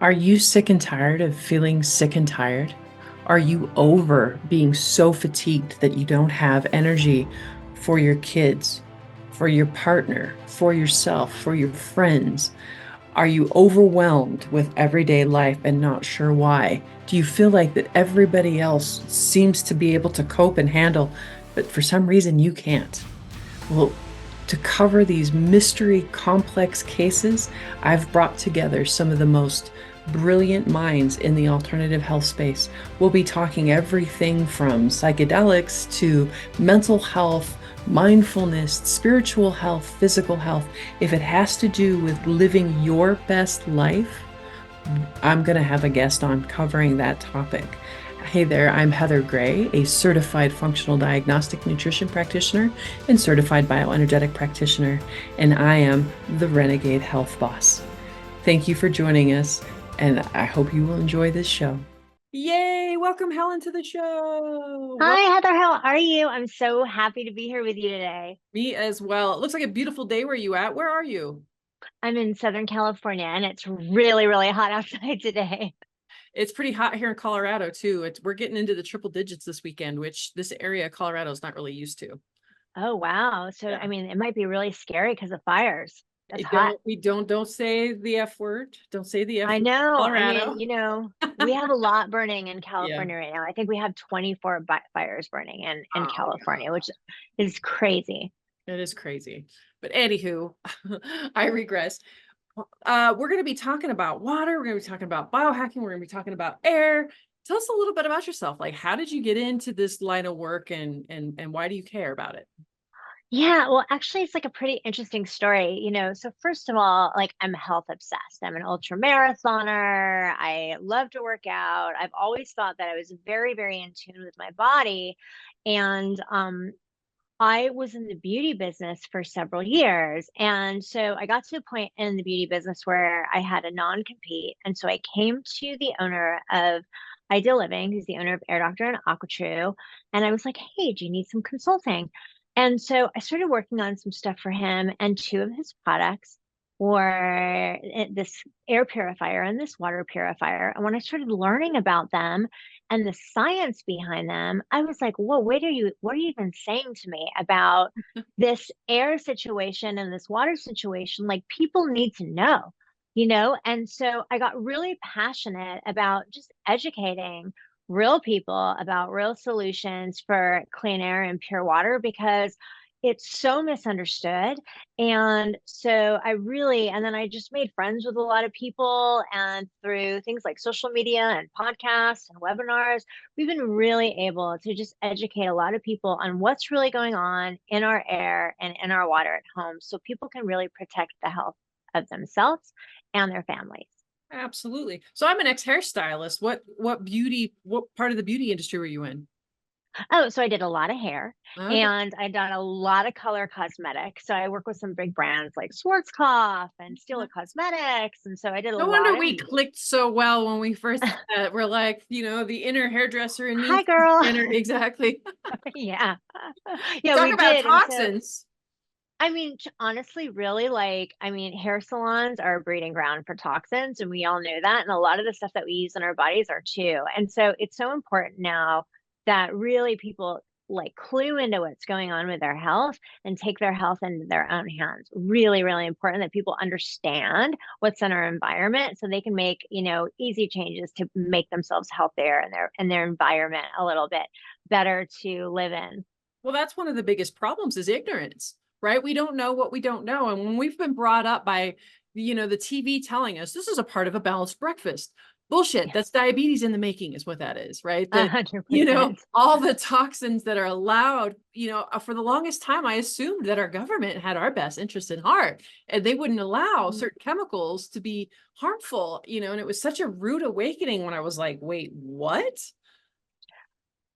Are you sick and tired of feeling sick and tired? Are you over being so fatigued that you don't have energy for your kids, for your partner, for yourself, for your friends? Are you overwhelmed with everyday life and not sure why? Do you feel like that everybody else seems to be able to cope and handle, but for some reason you can't? Well, to cover these mystery complex cases, I've brought together some of the most brilliant minds in the alternative health space. We'll be talking everything from psychedelics to mental health, mindfulness, spiritual health, physical health. If it has to do with living your best life, I'm going to have a guest on covering that topic. Hey there, I'm Heather Gray, a certified functional diagnostic nutrition practitioner and certified bioenergetic practitioner, and I am the Renegade Health Boss. Thank you for joining us, and I hope you will enjoy this show. Yay! Welcome, Helen, to the show. Hi, Heather. How are you? I'm so happy to be here with you today. Me as well. It looks like a beautiful day where you at. Where are you? I'm in Southern California and it's really, really hot outside today. It's pretty hot here in Colorado too. We're getting into the triple digits this weekend, which this area of Colorado is not really used to. Oh, wow. So, Yeah. I mean, it might be really scary because of fires. That's hot. We don't say the F word. Don't say the F I word, know. I mean, Colorado. we have a lot burning in Yeah. California right now. I think we have 24 fires burning in Oh California, God. which is crazy. It is crazy. But anywho, I regress. We're going to be talking about water. We're going to be talking about biohacking. We're going to be talking about air. Tell us a little bit about yourself. Like, how did you get into this line of work, and why do you care about it? Yeah, well, actually, it's like a pretty interesting story, So first of all, like I'm health obsessed. I'm an ultra marathoner. I love to work out. I've always thought that I was very, very in tune with my body. And I was in the beauty business for several years. And so I got to a point in the beauty business where I had a non-compete. And so I came to the owner of Ideal Living, who's the owner of Air Doctor and AquaTrue. And I was like, hey, do you need some consulting? And so I started working on some stuff for him, and two of his products were this air purifier and this water purifier. And when I started learning about them, and the science behind them, I was like, whoa, what are you even saying to me about this air situation and this water situation? Like people need to know. And so I got really passionate about just educating real people about real solutions for clean air and pure water because it's so misunderstood. And so and then I just made friends with a lot of people. And through things like social media and podcasts and webinars, we've been really able to just educate a lot of people on what's really going on in our air and in our water at home so people can really protect the health of themselves and their families. Absolutely. So I'm an ex-hairstylist. What part of the beauty industry were you in? Oh, so I did a lot of hair Okay. and I done a lot of color cosmetics. So I work with some big brands like Schwarzkopf and Stila Cosmetics. And so I did a No lot wonder of we clicked so well when we first met. We're like, the inner hairdresser and me. hi girl. Inner, exactly. Yeah. Yeah, Talk we about did. And so toxins. I mean, honestly, really, hair salons are a breeding ground for toxins, and we all know that. And a lot of the stuff that we use in our bodies are too. And so it's so important now that really people like clue into what's going on with their health and take their health into their own hands. Really, really important that people understand what's in our environment so they can make, easy changes to make themselves healthier and their environment a little bit better to live in. Well, that's one of the biggest problems is ignorance, right? We don't know what we don't know. And when we've been brought up by, the TV telling us this is a part of a balanced breakfast. Bullshit. Yeah, That's diabetes in the making is what that is, right? a That, 100%. all the toxins that are allowed, for the longest time, I assumed that our government had our best interest in heart and they wouldn't allow certain chemicals to be harmful, and it was such a rude awakening when I was like, wait, what?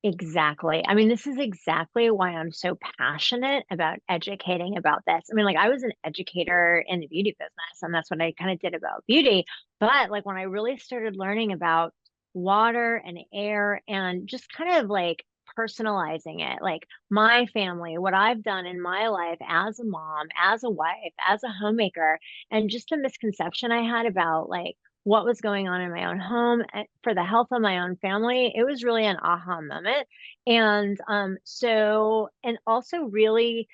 Exactly. I mean, this is exactly why I'm so passionate about educating about this. I mean, like I was an educator in the beauty business, and that's what I kind of did about beauty. But like when I really started learning about water and air and just kind of like personalizing it, like my family, what I've done in my life as a mom, as a wife, as a homemaker, and just the misconception I had about like what was going on in my own home for the health of my own family, it was really an aha moment. And and also really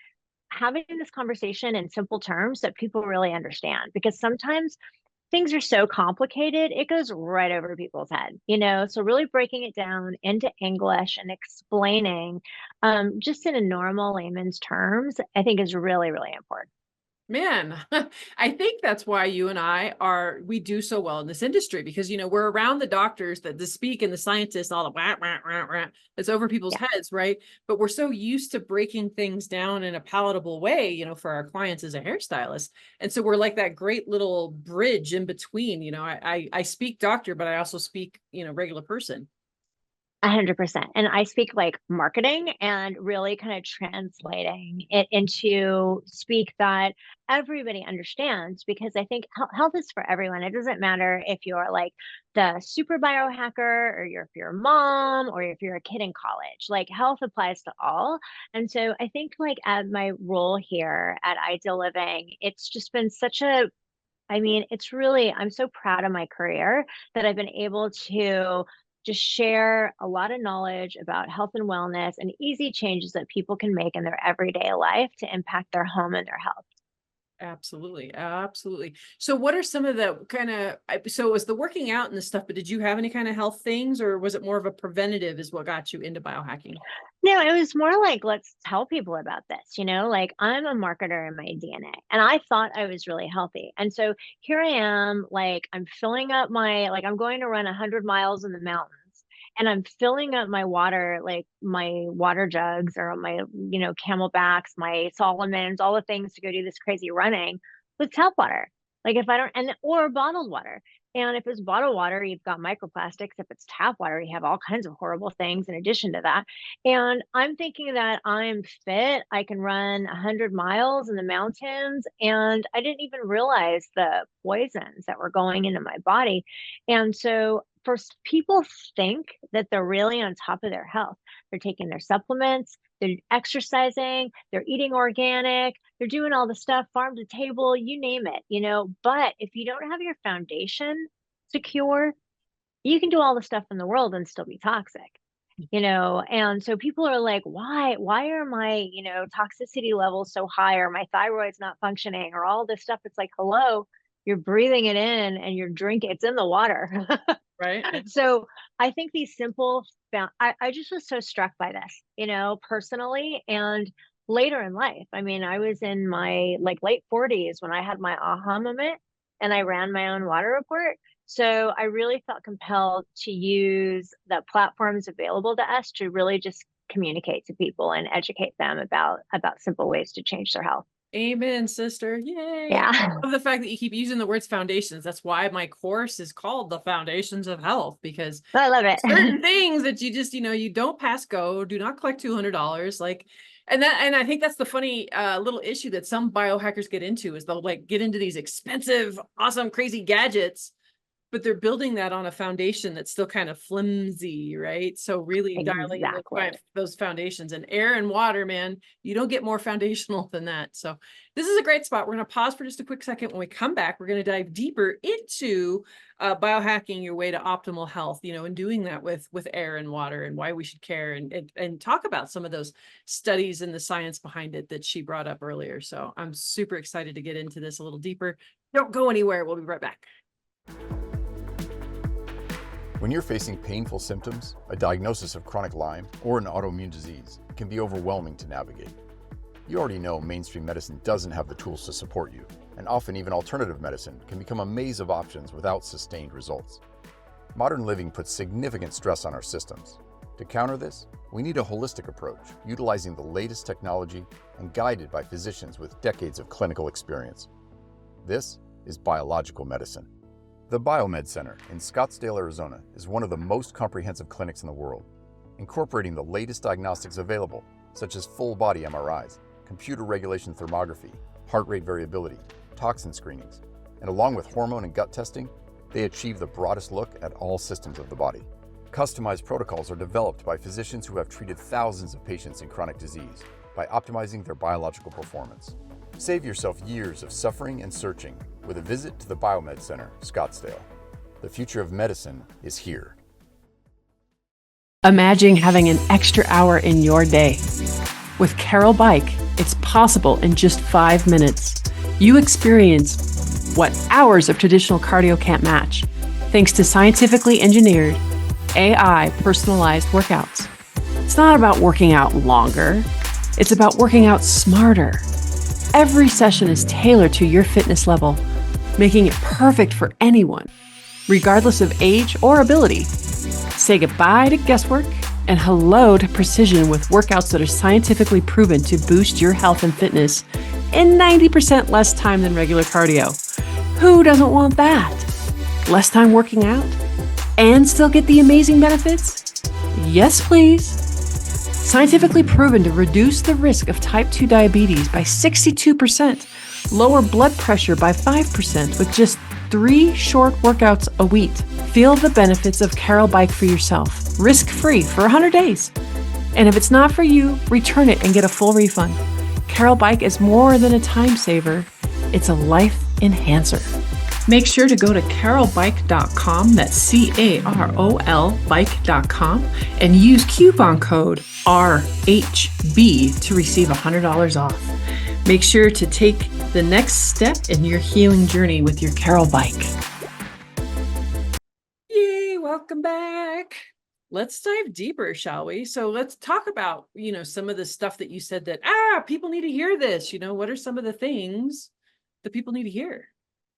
having this conversation in simple terms that people really understand, because sometimes things are so complicated, it goes right over people's head, So really breaking it down into English and explaining just in a normal layman's terms, I think is really, really important. Man, I think that's why you and we do so well in this industry because, we're around the doctors that speak and the scientists, all the wah, wah, wah, wah, that's over people's Yeah. heads, right? But we're so used to breaking things down in a palatable way, for our clients as a hairstylist. And so we're like that great little bridge in between, I speak doctor, but I also speak, regular person. 100%. And I speak like marketing and really kind of translating it into speak that everybody understands, because I think health is for everyone. It doesn't matter if you're like the super biohacker or if you're a mom or if you're a kid in college, like health applies to all. And so I think like at my role here at Ideal Living, it's just been it's really, I'm so proud of my career that I've been able to just share a lot of knowledge about health and wellness and easy changes that people can make in their everyday life to impact their home and their health. Absolutely. Absolutely. So what are some of the so it was the working out and the stuff, but did you have any kind of health things or was it more of a preventative is what got you into biohacking? No, it was more like, let's tell people about this, like I'm a marketer in my DNA and I thought I was really healthy. And so here I am, like I'm filling up I'm going to run 100 miles in the mountains and I'm filling up my water, like my water jugs or my, Camelbacks, my Solomons, all the things to go do this crazy running with tap water. Like if I don't, or bottled water. And if it's bottled water, you've got microplastics. If it's tap water, you have all kinds of horrible things in addition to that. And I'm thinking that I'm fit. I can run 100 miles in the mountains. And I didn't even realize the poisons that were going into my body. And so first, people think that they're really on top of their health. They're taking their supplements, they're exercising, they're eating organic, they're doing all the stuff, farm to table, you name it. But if you don't have your foundation secure, you can do all the stuff in the world and still be toxic. And so people are like, why are my, toxicity levels so high, or my thyroid's not functioning, or all this stuff? It's like, hello, you're breathing it in and you're drinking, it's in the water. Right. So I think these simple, I just was so struck by this, personally. And later in life, I was in my late 40s when I had my aha moment and I ran my own water report. So I really felt compelled to use the platforms available to us to really just communicate to people and educate them about simple ways to change their health. Amen, sister. Yay. Yeah. I love the fact that you keep using the words foundations. That's why my course is called The Foundations of Health, because I love it. certain things that you just, you don't pass go, do not collect $200. And I think that's the funny little issue that some biohackers get into is they'll get into these expensive, awesome, crazy gadgets, but they're building that on a foundation that's still kind of flimsy, right? So really dialing those foundations, and air and water, man, you don't get more foundational than that. So this is a great spot. We're going to pause for just a quick second. When we come back, we're going to dive deeper into biohacking your way to optimal health, and doing that with air and water and why we should care, and talk about some of those studies and the science behind it that she brought up earlier. So I'm super excited to get into this a little deeper. Don't go anywhere. We'll be right back. When you're facing painful symptoms, a diagnosis of chronic Lyme, or an autoimmune disease, it can be overwhelming to navigate. You already know mainstream medicine doesn't have the tools to support you, and often even alternative medicine can become a maze of options without sustained results. Modern living puts significant stress on our systems. To counter this, we need a holistic approach, utilizing the latest technology and guided by physicians with decades of clinical experience. This is biological medicine. The Biomed Center in Scottsdale, Arizona is one of the most comprehensive clinics in the world, incorporating the latest diagnostics available, such as full-body MRIs, computer regulation thermography, heart rate variability, toxin screenings, and along with hormone and gut testing, they achieve the broadest look at all systems of the body. Customized protocols are developed by physicians who have treated thousands of patients in chronic disease by optimizing their biological performance. Save yourself years of suffering and searching with a visit to the Biomed Center, Scottsdale. The future of medicine is here. Imagine having an extra hour in your day. With Carol Bike, it's possible in just 5 minutes. You experience what hours of traditional cardio can't match, thanks to scientifically engineered, AI personalized workouts. It's not about working out longer, it's about working out smarter. Every session is tailored to your fitness level, making it perfect for anyone, regardless of age or ability. Say goodbye to guesswork and hello to precision with workouts that are scientifically proven to boost your health and fitness in 90% less time than regular cardio. Who doesn't want that? Less time working out and still get the amazing benefits? Yes, please. Scientifically proven to reduce the risk of type 2 diabetes by 62%, lower blood pressure by 5% with just 3 short workouts a week. Feel the benefits of Carol Bike for yourself, risk-free for 100 days. And if it's not for you, return it and get a full refund. Carol Bike is more than a time saver, it's a life enhancer. Make sure to go to carolbike.com, that's CAROL bike.com, and use coupon code RHB to receive $100 off. Make sure to take the next step in your healing journey with your Carol Bike. Yay, welcome back. Let's dive deeper, shall we? So let's talk about, some of the stuff that you said that, people need to hear this. What are some of the things that people need to hear?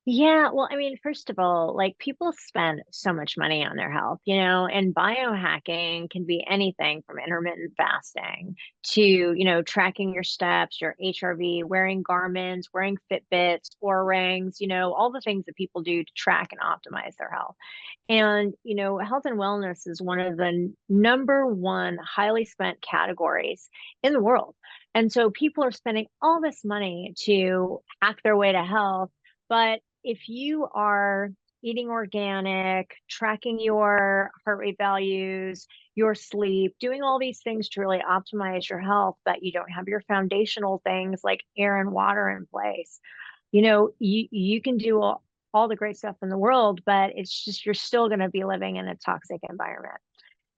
Yeah, well, I mean, first of all, like people spend so much money on their health, and biohacking can be anything from intermittent fasting to, tracking your steps, your HRV, wearing garments, wearing Fitbits, or rings, all the things that people do to track and optimize their health. And, health and wellness is one of the number one highly spent categories in the world. And so people are spending all this money to hack their way to health. But if you are eating organic, tracking your heart rate values, your sleep, doing all these things to really optimize your health, but you don't have your foundational things like air and water in place, you can do all the great stuff in the world, but it's just, you're still going to be living in a toxic environment.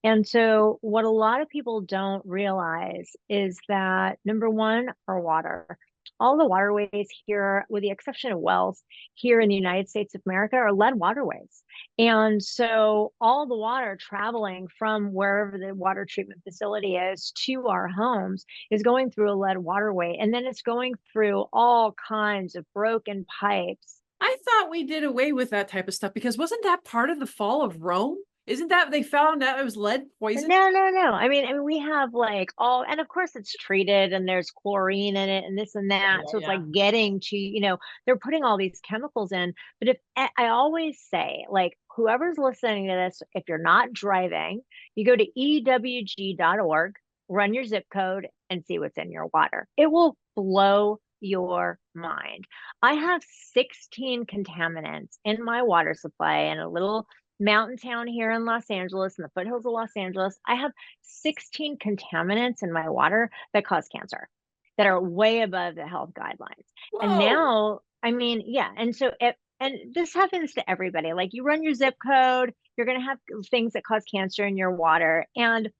And so what a lot of people don't realize is that number one, our water. All the waterways here, with the exception of wells here in the United States of America, are lead waterways. And so all the water traveling from wherever the water treatment facility is to our homes is going through a lead waterway. And then it's going through all kinds of broken pipes. I thought we did away with that type of stuff because wasn't that part of the fall of Rome? Isn't that they found out it was lead poison? No. I mean, we have like and of course it's treated and there's chlorine in it and this and that. So it's like getting to, they're putting all these chemicals in. But if I always say, like, whoever's listening to this, if you're not driving, you go to ewg.org, run your zip code and see what's in your water. It will blow your mind. I have 16 contaminants in my water supply in a little mountain town here in Los Angeles, in the foothills of Los Angeles. I have 16 contaminants in my water that cause cancer, that are way above the health guidelines. Whoa. And now, I mean, yeah. And so, and this happens to everybody. Like, you run your zip code, you're going to have things that cause cancer in your water. And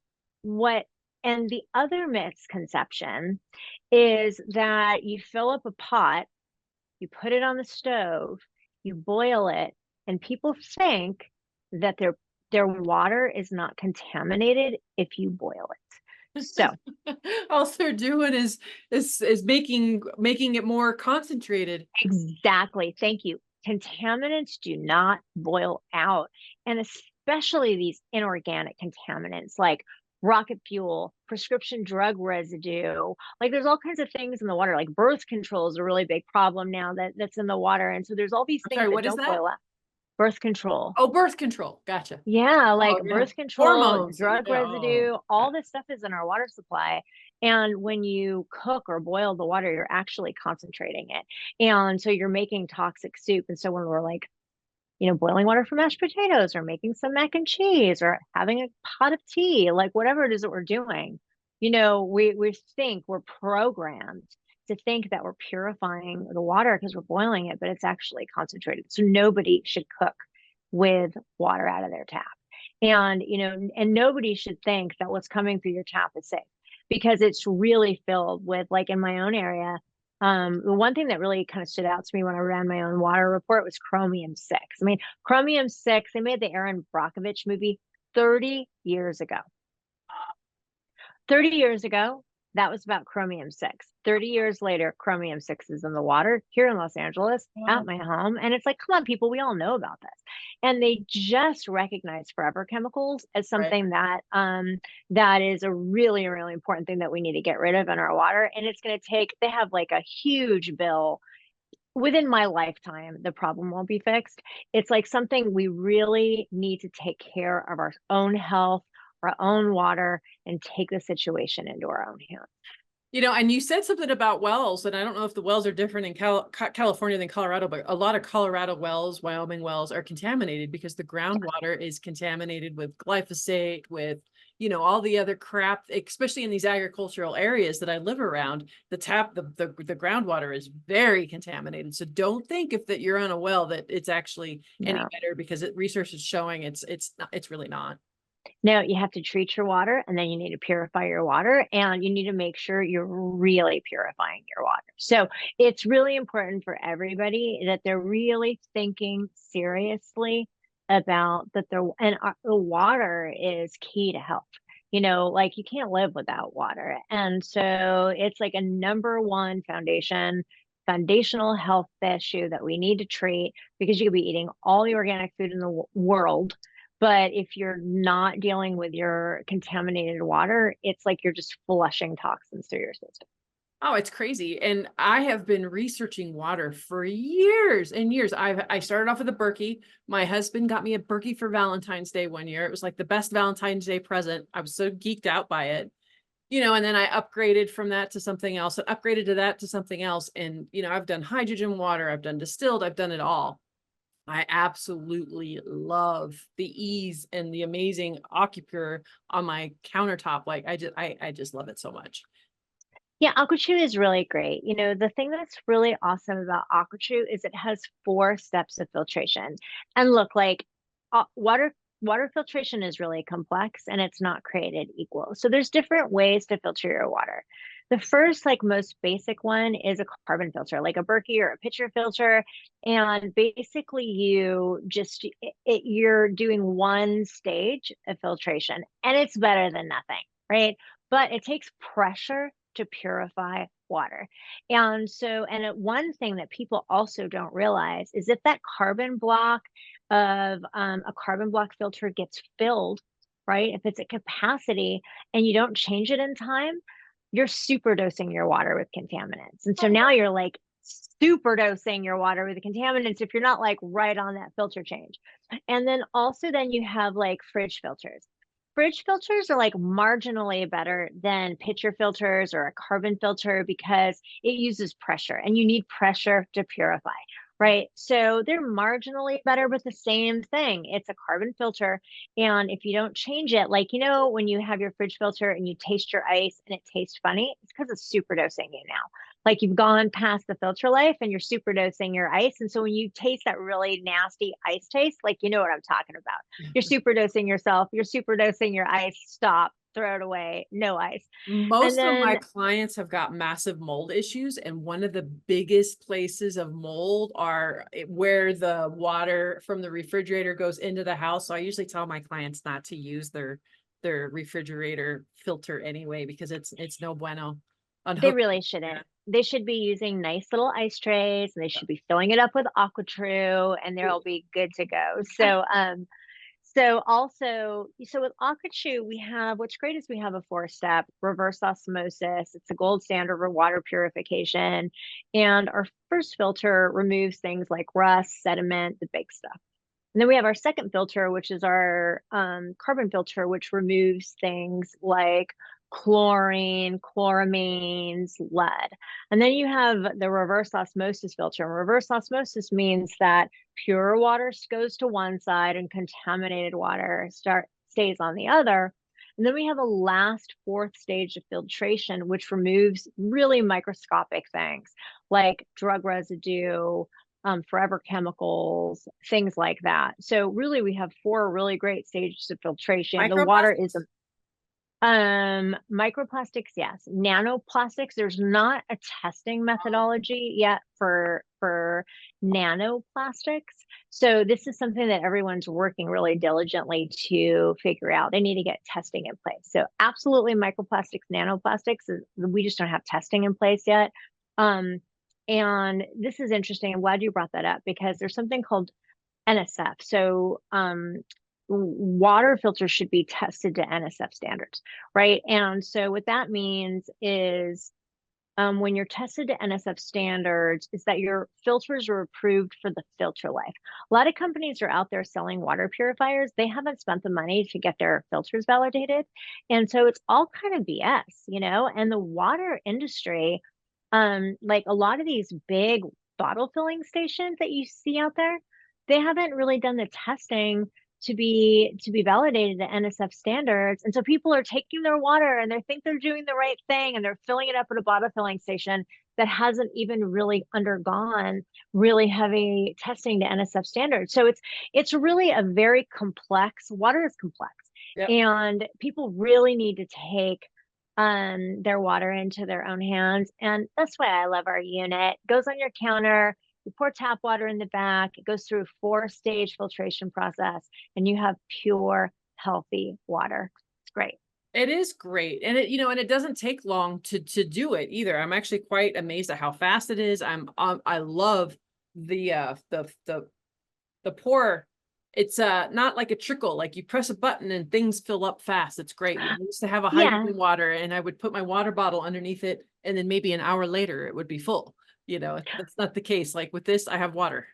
the other misconception is that you fill up a pot, you put it on the stove, you boil it, and people think that their water is not contaminated if you boil it. So all they're doing is making it more concentrated. Exactly. Thank you. Contaminants do not boil out, and especially these inorganic contaminants like rocket fuel, prescription drug residue. Like, there's all kinds of things in the water. Like, birth control is a really big problem now that's in the water. And so there's all these things that don't boil out. Birth control. Oh, birth control. Gotcha. Yeah, like birth control, hormones, drug residue, all this stuff is in our water supply. And when you cook or boil the water, you're actually concentrating it. And so you're making toxic soup. And so when we're like, boiling water for mashed potatoes or making some mac and cheese or having a pot of tea, like whatever it is that we're doing, we think we're programmed to think that we're purifying the water because we're boiling it, but it's actually concentrated. So nobody should cook with water out of their tap. And, you know, and nobody should think that what's coming through your tap is safe, because it's really filled with, like in my own area, the one thing that really kind of stood out to me when I ran my own water report was chromium-6. I mean, chromium-6, they made the Aaron Brockovich movie 30 years ago. 30 years ago, that was about chromium-6. 30 years later, chromium-6 is in the water here in Los Angeles, at my home. And it's like, come on, people, we all know about this. And they just recognize forever chemicals as something that that is a really, really important thing that we need to get rid of in our water. And it's going to take, they have like a huge bill. Within my lifetime, the problem won't be fixed. It's like something we really need to take care of our own health, our own water, and take the situation into our own hands. You know, and you said something about wells, and I don't know if the wells are different in California than Colorado, but a lot of Colorado wells, Wyoming wells are contaminated because the groundwater is contaminated with glyphosate, with, you know, all the other crap, especially in these agricultural areas that I live around. The groundwater is very contaminated. So don't think if that you're on a well that it's actually any better, because research is showing it's really not. No, you have to treat your water, and then you need to purify your water, and you need to make sure you're really purifying your water. So it's really important for everybody that they're really thinking seriously about that. The water is key to health. You know, like you can't live without water. And so it's like a number one foundational health issue that we need to treat, because you could be eating all the organic food in the world, but if you're not dealing with your contaminated water, it's like you're just flushing toxins through your system. Oh, it's crazy. And I have been researching water for years and years. I started off with a Berkey. My husband got me a Berkey for Valentine's Day one year. It was like the best Valentine's Day present. I was so geeked out by it, you know, and then I upgraded from that to something else, and upgraded to that to something else. And, you know, I've done hydrogen water, I've done distilled, I've done it all. I absolutely love the ease and the amazing AquaPure on my countertop. Like I just love it so much. Yeah, AquaChew is really great. You know, the thing that's really awesome about AquaChew is it has 4 steps of filtration. And look, like water filtration is really complex, and it's not created equal. So there's different ways to filter your water. The first, like most basic one, is a carbon filter, like a Berkey or a pitcher filter. And basically you're doing one stage of filtration, and it's better than nothing, right? But it takes pressure to purify water. And so, one thing that people also don't realize is if that carbon block of a carbon block filter gets filled, right? If it's at capacity and you don't change it in time, you're super dosing your water with contaminants. And so now you're like super dosing your water with the contaminants if you're not like right on that filter change. And then also then you have like fridge filters. Fridge filters are like marginally better than pitcher filters or a carbon filter because it uses pressure, and you need pressure to purify, right? So they're marginally better, but the same thing. It's a carbon filter. And if you don't change it, like, you know, when you have your fridge filter and you taste your ice and it tastes funny, it's because it's super dosing you now. Like you've gone past the filter life and you're super dosing your ice. And so when you taste that really nasty ice taste, like, you know what I'm talking about. You're super dosing yourself. You're super dosing your ice. Stop. Throw it away. No ice. Most of my clients have got massive mold issues, and one of the biggest places of mold are where the water from the refrigerator goes into the house. So I usually tell my clients not to use their refrigerator filter anyway, because it's no bueno. They really shouldn't. They should be using nice little ice trays, and they should be filling it up with AquaTrue, and they'll be good to go. So with AquaChew, what's great is we have a 4-step reverse osmosis. It's a gold standard for water purification. And our first filter removes things like rust, sediment, the big stuff. And then we have our second filter, which is our carbon filter, which removes things like chlorine, chloramines, lead. And then you have the reverse osmosis filter. And reverse osmosis means that pure water goes to one side and contaminated water stays on the other. And then we have a last 4th stage of filtration, which removes really microscopic things like drug residue, forever chemicals, things like that. So really we have 4 really great stages of filtration. The water is microplastics, yes. Nanoplastics, there's not a testing methodology yet for nanoplastics. So this is something that everyone's working really diligently to figure out. They need to get testing in place. So absolutely microplastics, nanoplastics, we just don't have testing in place yet. And this is interesting. I'm glad you brought that up because there's something called NSF. So water filters should be tested to NSF standards, right? And so what that means is when you're tested to NSF standards, is that your filters are approved for the filter life. A lot of companies are out there selling water purifiers. They haven't spent the money to get their filters validated. And so it's all kind of BS, you know, and the water industry, like a lot of these big bottle filling stations that you see out there, they haven't really done the testing to be validated to NSF standards. And so people are taking their water and they think they're doing the right thing and they're filling it up at a bottle filling station that hasn't even really undergone really heavy testing to NSF standards. So it's really a very complex, water is complex. Yep. And people really need to take their water into their own hands. And that's why I love our unit. It goes on your counter. You pour tap water in the back. It goes through a 4-stage filtration process, and you have pure, healthy water. It's great. It is great. And it, you know, and it doesn't take long to do it either. I'm actually quite amazed at how fast it is. I love the pour. It's not like a trickle, like you press a button and things fill up fast. It's great. I used to have a hydrogen water and I would put my water bottle underneath it, and then maybe an hour later it would be full. You know, that's not the case. Like with this, I have water.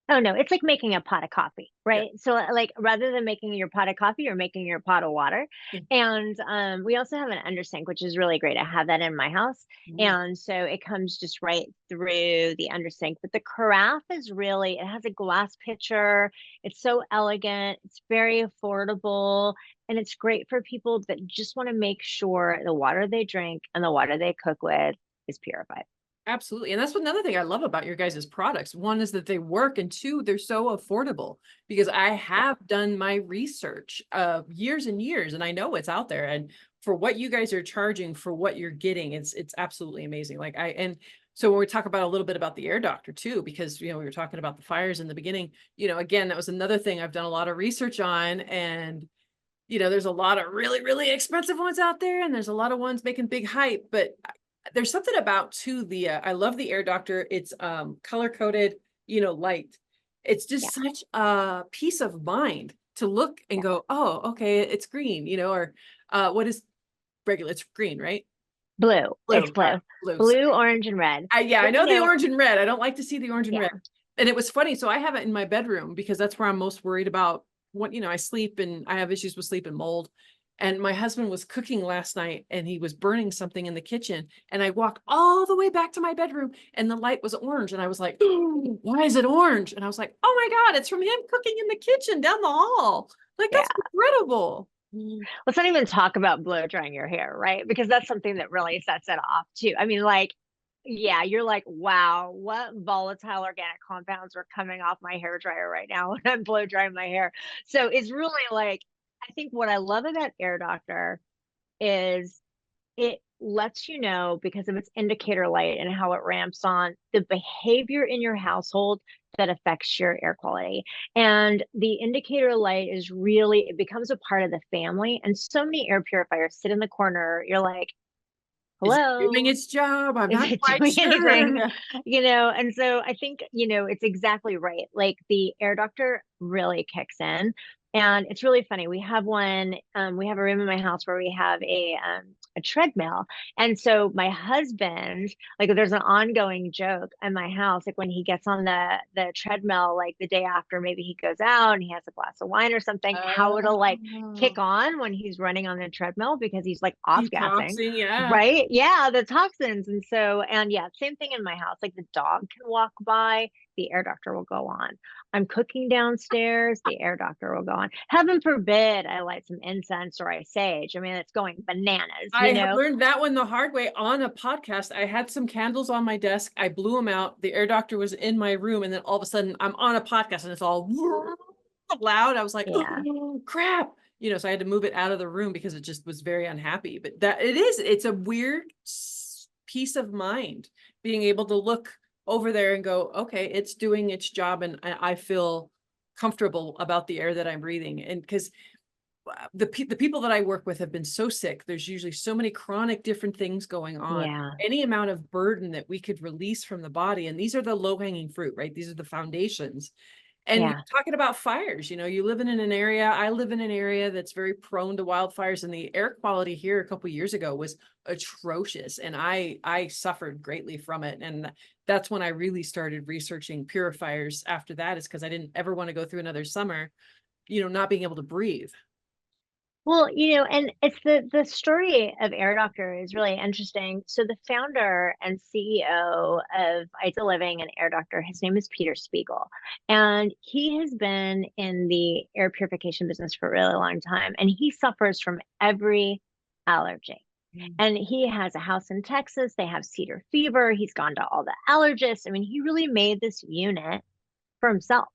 Oh no, it's like making a pot of coffee, right? Yeah. So like rather than making your pot of coffee, you're making your pot of water. And we also have an undersink, which is really great. I have that in my house. And so it comes just right through the undersink. But the carafe is really, it has a glass pitcher. It's so elegant. It's very affordable. And it's great for people that just want to make sure the water they drink and the water they cook with is purified. Absolutely. And that's another thing I love about your guys' products. One is that they work, and 2, they're so affordable, because I have done my research years and years, and I know it's out there. And for what you guys are charging for what you're getting, it's absolutely amazing. Like and so when we talk about a little bit about the air doctor too, because, you know, we were talking about the fires in the beginning, you know, again, that was another thing I've done a lot of research on. And, you know, there's a lot of really, really expensive ones out there, and there's a lot of ones making big hype, but there's something about too the I love the air doctor. It's color coded, you know, light. It's just such a peace of mind to look and go, oh, okay, it's green, you know, or what is regular? It's green, right? Blue. It's blue. Blue, orange, and red. I know the orange and red. I don't like to see the orange and red. And it was funny. So I have it in my bedroom because that's where I'm most worried about what, you know, I sleep and I have issues with sleep and mold. And my husband was cooking last night and he was burning something in the kitchen. And I walked all the way back to my bedroom and the light was orange. And I was like, oh, why is it orange? And I was like, oh my God, it's from him cooking in the kitchen down the hall. Like, that's incredible. Let's not even talk about blow drying your hair, right? Because that's something that really sets it off too. I mean, like, you're like, wow, what volatile organic compounds are coming off my hair dryer right now when I'm blow drying my hair. So it's really like, I think what I love about Air Doctor is it lets you know, because of its indicator light and how it ramps on, the behavior in your household that affects your air quality. And the indicator light is really, it becomes a part of the family. And so many air purifiers sit in the corner. You're like, hello, is it doing its job? I'm not quite doing sure. Anything, you know. And so I think, you know, it's exactly right. Like the Air Doctor really kicks in. And it's really funny. We have one, we have a room in my house where we have a treadmill. And so my husband, like there's an ongoing joke in my house, like when he gets on the treadmill, like the day after, maybe he goes out and he has a glass of wine or something, how it'll like kick on when he's running on the treadmill because he's like off-gassing, right? Yeah, the toxins. And so, and yeah, same thing in my house. Like the dog can walk by the air ductor will go on. I'm cooking downstairs, the air ductor will go on. Heaven forbid I light some incense or I sage. I mean, it's going bananas, I you have know? learned that one the hard way on a podcast. I had some candles on my desk. I blew them out. The air doctor was in my room. And then all of a sudden I'm on a podcast and it's all loud. I was like, Yeah. oh, crap. You know, so I had to move it out of the room because it just was very unhappy. But that it's a weird peace of mind being able to look over there and go, okay, it's doing its job. And I feel comfortable about the air that I'm breathing. And because the people that I work with have been so sick. There's usually so many chronic different things going on. Yeah. Any amount of burden that we could release from the body. And these are the low hanging fruit, right? These are the foundations. And Yeah. talking about fires, you know, you live in an area, I live in an area that's very prone to wildfires, and the air quality here a couple of years ago was atrocious. And I suffered greatly from it. And that's when I really started researching purifiers after that, is because I didn't ever want to go through another summer, you know, not being able to breathe. Well, you know, and it's the story of Air Doctor is really interesting. So the founder and CEO of Isa Living and Air Doctor, his name is Peter Spiegel, and he has been in the air purification business for a really long time, and he suffers from every allergy. And he has a house in Texas. They have cedar fever. He's gone to all the allergists. I mean, he really made this unit for himself.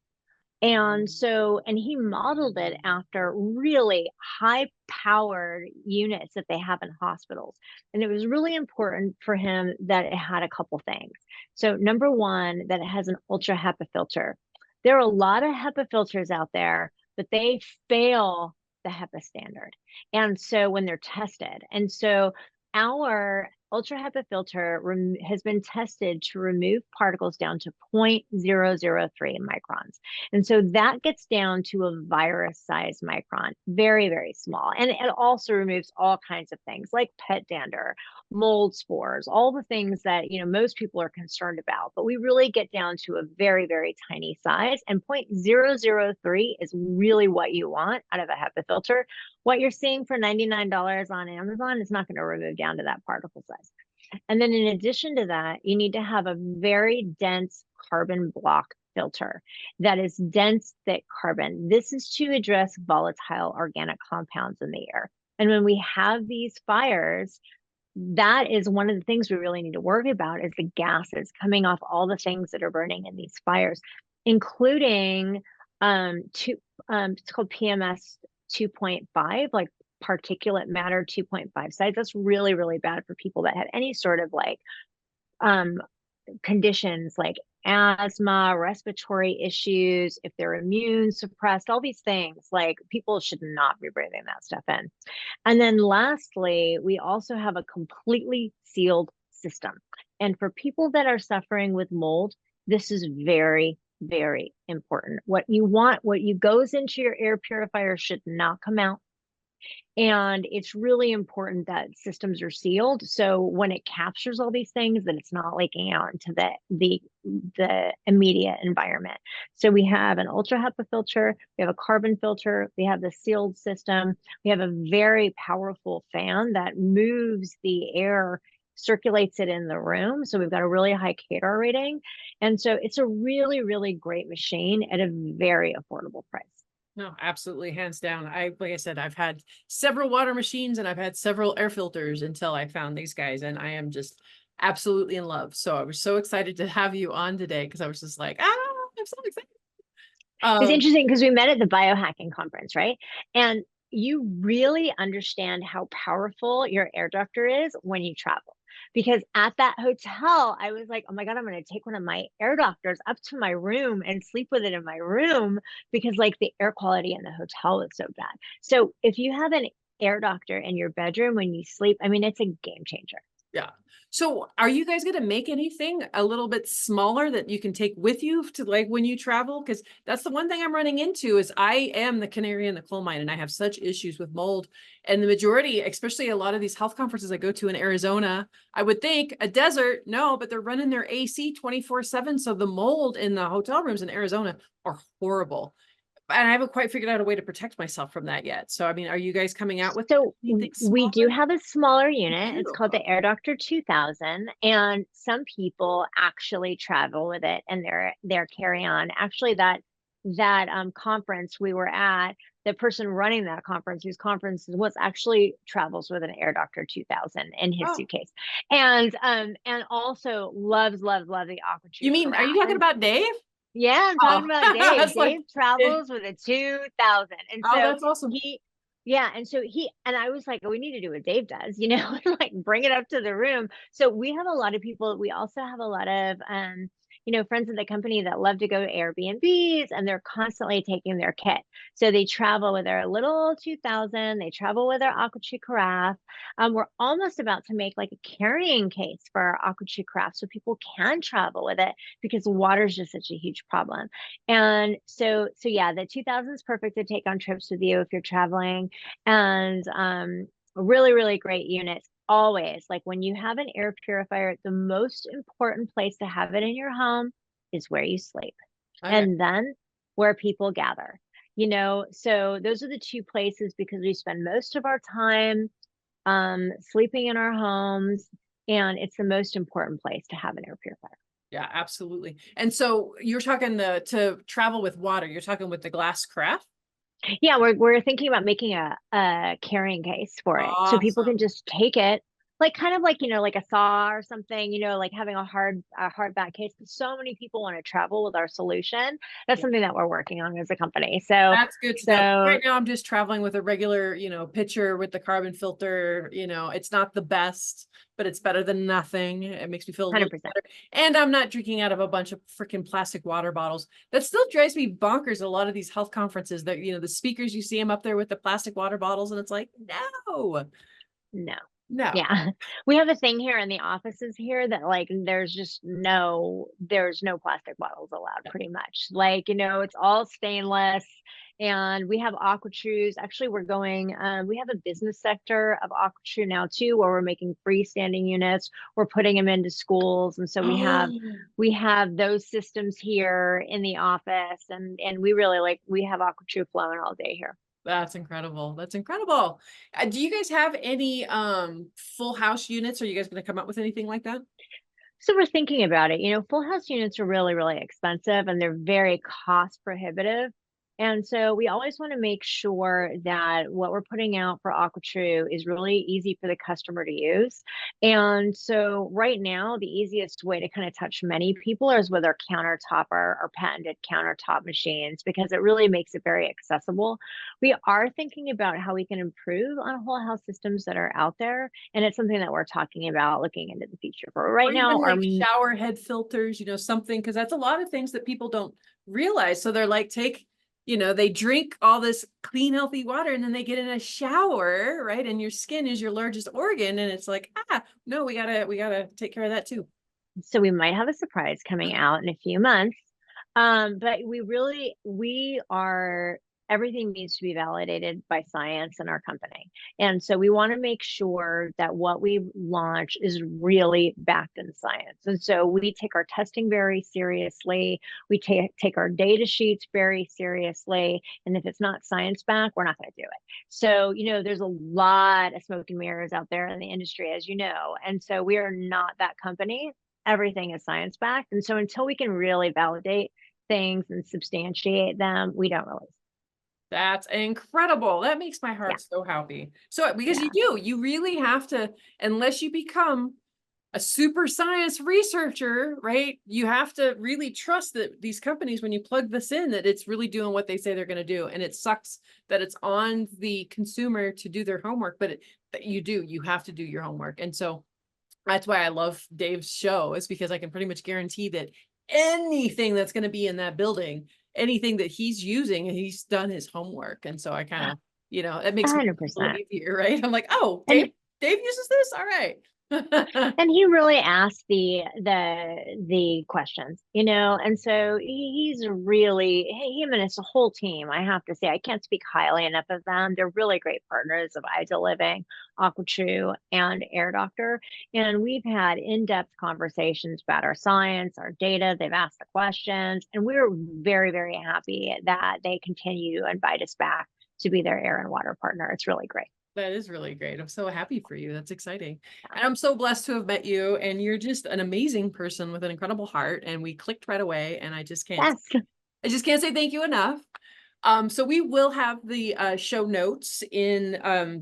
And so, and he modeled it after really high powered units that they have in hospitals. And it was really important for him that it had a couple things. So number one, that it has an ultra HEPA filter. There are a lot of HEPA filters out there, but they fail the HEPA standard. And so when they're tested, and so our ultra HEPA filter has been tested to remove particles down to 0.003 microns. And so that gets down to a virus size micron, very, very small. And it also removes all kinds of things like pet dander, mold spores, all the things that, you know, most people are concerned about. But we really get down to a very, very tiny size. And 0.003 is really what you want out of a HEPA filter. What you're seeing for $99 on Amazon is not going to remove down to that particle size. And then in addition to that, you need to have a very dense carbon block filter that is dense, thick carbon. This is to address volatile organic compounds in the air. And when we have these fires, that is one of the things we really need to worry about, is the gases coming off all the things that are burning in these fires, including it's called PMS 2.5, like particulate matter 2.5 size. That's really, really bad for people that have any sort of like conditions like asthma, respiratory issues, if they're immune suppressed, all these things. Like, people should not be breathing that stuff in. And then lastly, we also have a completely sealed system. And for people that are suffering with mold, this is very, very important. What goes into your air purifier should not come out. And it's really important that systems are sealed. So when it captures all these things, that it's not leaking out into the immediate environment. So we have an ultra HEPA filter, we have a carbon filter, we have the sealed system, we have a very powerful fan that moves the air, circulates it in the room. So we've got a really high KDAR rating. And so it's a really, really great machine at a very affordable price. No, absolutely. Hands down. Like I said, I've had several water machines and I've had several air filters until I found these guys, and I am just absolutely in love. So I was so excited to have you on today, because I was just like, I'm so excited. It's interesting because we met at the Biohacking conference, right? And you really understand how powerful your air ductor is when you travel. Because at that hotel, I was like, oh my God, I'm going to take one of my air doctors up to my room and sleep with it in my room, because like the air quality in the hotel is so bad. So if you have an air doctor in your bedroom when you sleep, I mean, it's a game changer. Yeah. So are you guys going to make anything a little bit smaller that you can take with you to, like, when you travel? Because that's the one thing I'm running into, is I am the canary in the coal mine, and I have such issues with mold. And the majority, especially a lot of these health conferences I go to in Arizona, I would think a desert, no, but they're running their AC 24/7. So the mold in the hotel rooms in Arizona are horrible. and I haven't quite figured out a way to protect myself from that yet. So, I mean, are you guys coming out with So anything we do smaller? have a smaller unit. It's called Beautiful. the Air Doctor 2000, and some people actually travel with it and their carry-on. Actually, that conference we were at, the person running that conference, whose conference was actually travels with an Air Doctor 2000 in his Oh, suitcase, and also loves the AquaTrue you mean, are you carafe. talking And about Dave? yeah, I'm talking Oh, about I Dave. was like, Dave yeah. travels with a 2000. And Oh, so that's awesome. yeah. And so and I was like, we need to do what Dave does, like bring it up to the room. So we have a lot of people. We also have a lot of, friends of the company that love to go to Airbnbs, and they're constantly taking their kit. So they travel with their little 2000, they travel with their AquaTrue carafe. We're almost about to make like a carrying case for our AquaTrue carafe so people can travel with it, because water is just such a huge problem. And so yeah, the 2000 is perfect to take on trips with you if you're traveling. And really, really great units. Always, like when you have an air purifier, the most important place to have it in your home is where you sleep, Okay. and then where people gather. So those are the two places, because we spend most of our time sleeping in our homes, and it's the most important place to have an air purifier. Yeah, absolutely. And so you're talking to travel with water, you're talking with the glass carafe? Yeah, we're thinking about making a carrying case for it, so people can Awesome. just take it, like kind of like like a thaw or something, like having a hardback case. But so many people want to travel with our solution. That's Yeah. something that we're working on as a company. So That's good to know. Right now I'm just traveling with a regular, pitcher with the carbon filter. It's not the best, but it's better than nothing. It makes me feel a little 100%. better. And I'm not drinking out of a bunch of freaking plastic water bottles. That still drives me bonkers. A lot of these health conferences that, the speakers, you see them up there with the plastic water bottles, and it's like, no, No. no. Yeah. We have a thing here in the offices here that like there's no plastic bottles allowed, pretty much. Like, it's all stainless, and we have AquaTrues. Actually, we have a business sector of AquaTrue now too, where we're making freestanding units. We're putting them into schools. And so we have those systems here in the office, and we have AquaTrue flowing all day here. That's incredible. That's incredible. Do you guys have any full house units? Are you guys going to come up with anything like that? So we're thinking about it. Full house units are really, really expensive, and they're very cost prohibitive. And so we always want to make sure that what we're putting out for AquaTrue is really easy for the customer to use. And so right now, the easiest way to kind of touch many people is with our countertop, our patented countertop machines, because it really makes it very accessible. We are thinking about how we can improve on whole house systems that are out there, and it's something that we're talking about looking into the future. For Or right now, even like shower head filters, something, because that's a lot of things that people don't realize. So they're like, they drink all this clean, healthy water, and then they get in a shower, right? And your skin is your largest organ. And it's like, no, we gotta take care of that too. So we might have a surprise coming out in a few months. But everything needs to be validated by science in our company. And so we want to make sure that what we launch is really backed in science. And so we take our testing very seriously. We take our data sheets very seriously. And if it's not science backed, we're not going to do it. So, there's a lot of smoke and mirrors out there in the industry, as you know. And so we are not that company. Everything is science backed. And so until we can really validate things and substantiate them, we don't release. That's incredible. That makes my heart so happy. So, because you really have to, unless you become a super science researcher, right? You have to really trust that these companies, when you plug this in, that it's really doing what they say they're going to do. And it sucks that it's on the consumer to do their homework, but you have to do your homework. And so that's why I love Dave's show, is because I can pretty much guarantee that anything that's going to be in that building, anything that he's using, he's done his homework. And so I kind of, it makes me 100%. a little easier, right? I'm like, oh, And Dave uses this. All right. And he really asked the questions, and so he's really him and his whole team. I have to say, I can't speak highly enough of them. They're really great partners of Ideal Living, AquaTrue, and Air Doctor, and we've had in-depth conversations about our science, our data. They've asked the questions, and we're very, very happy that they continue to invite us back to be their air and water partner. It's really great. That is really great. I'm so happy for you. That's exciting. And I'm so blessed to have met you. And you're just an amazing person with an incredible heart. And we clicked right away. And I just can't say thank you enough. So we will have the show notes in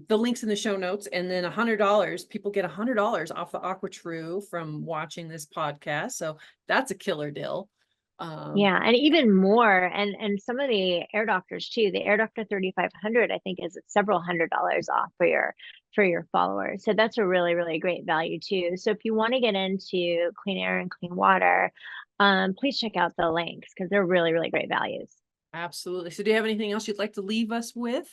the links in the show notes, and then $100. People get $100 off the AquaTrue from watching this podcast. So that's a killer deal. Yeah, and even more, and some of the Air Doctors too. The Air Doctor 3500, I think, is several $100s off for your followers. So that's a really, really great value too. So if you want to get into clean air and clean water, please check out the links because they're really, really great values. Absolutely. So do you have anything else you'd like to leave us with?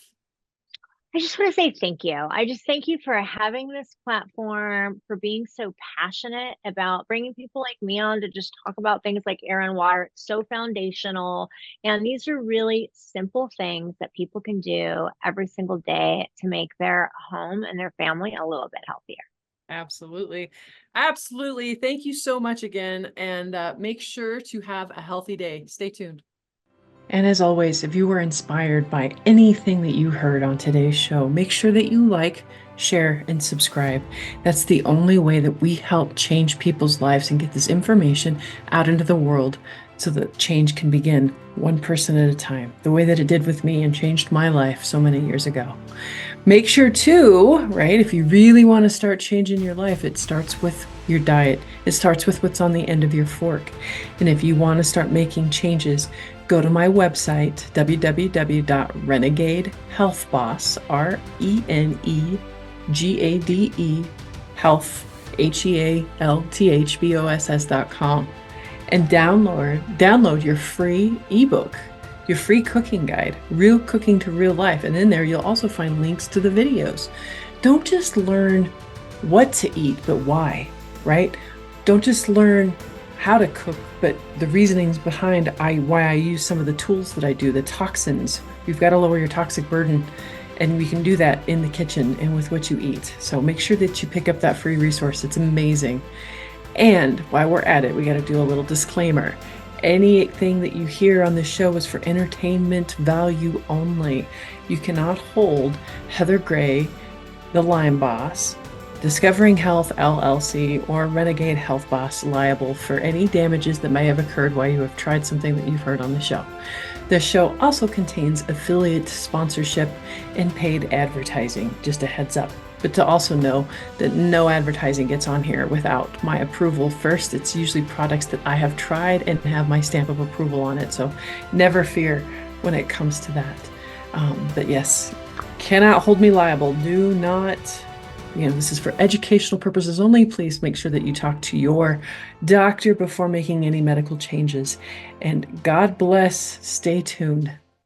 I just want to say thank you. I just thank you for having this platform, for being so passionate about bringing people like me on to just talk about things like air and water. It's so foundational. And these are really simple things that people can do every single day to make their home and their family a little bit healthier. Absolutely. Absolutely. Thank you so much again. And make sure to have a healthy day. Stay tuned. And as always, if you were inspired by anything that you heard on today's show, make sure that you like, share, and subscribe. That's the only way that we help change people's lives and get this information out into the world so that change can begin one person at a time, the way that it did with me and changed my life so many years ago. Make sure too, right, if you really want to start changing your life, it starts with your diet. It starts with what's on the end of your fork. And if you want to start making changes, go to my website, www.renegadehealthboss, RENEGADE, health, HEALTHBOSS.com, and download your free ebook, your free cooking guide, Real Cooking to Real Life. And in there, you'll also find links to the videos. Don't just learn what to eat, but why, right? Don't just learn how to cook, but the reasonings behind why I use some of the tools that I do, the toxins. You've got to lower your toxic burden, and we can do that in the kitchen and with what you eat. So make sure that you pick up that free resource. It's amazing. And while we're at it, we got to do a little disclaimer. Anything that you hear on the show is for entertainment value only. You cannot hold Heather Gray, the Lyme Boss, Discovering Health LLC, or Renegade Health Boss liable for any damages that may have occurred while you have tried something that you've heard on the show. The show also contains affiliate sponsorship and paid advertising, just a heads up. But to also know that no advertising gets on here without my approval first. It's usually products that I have tried and have my stamp of approval on it. So never fear when it comes to that. But yes, cannot hold me liable. Do not, this is for educational purposes only. Please make sure that you talk to your doctor before making any medical changes. And God bless. Stay tuned.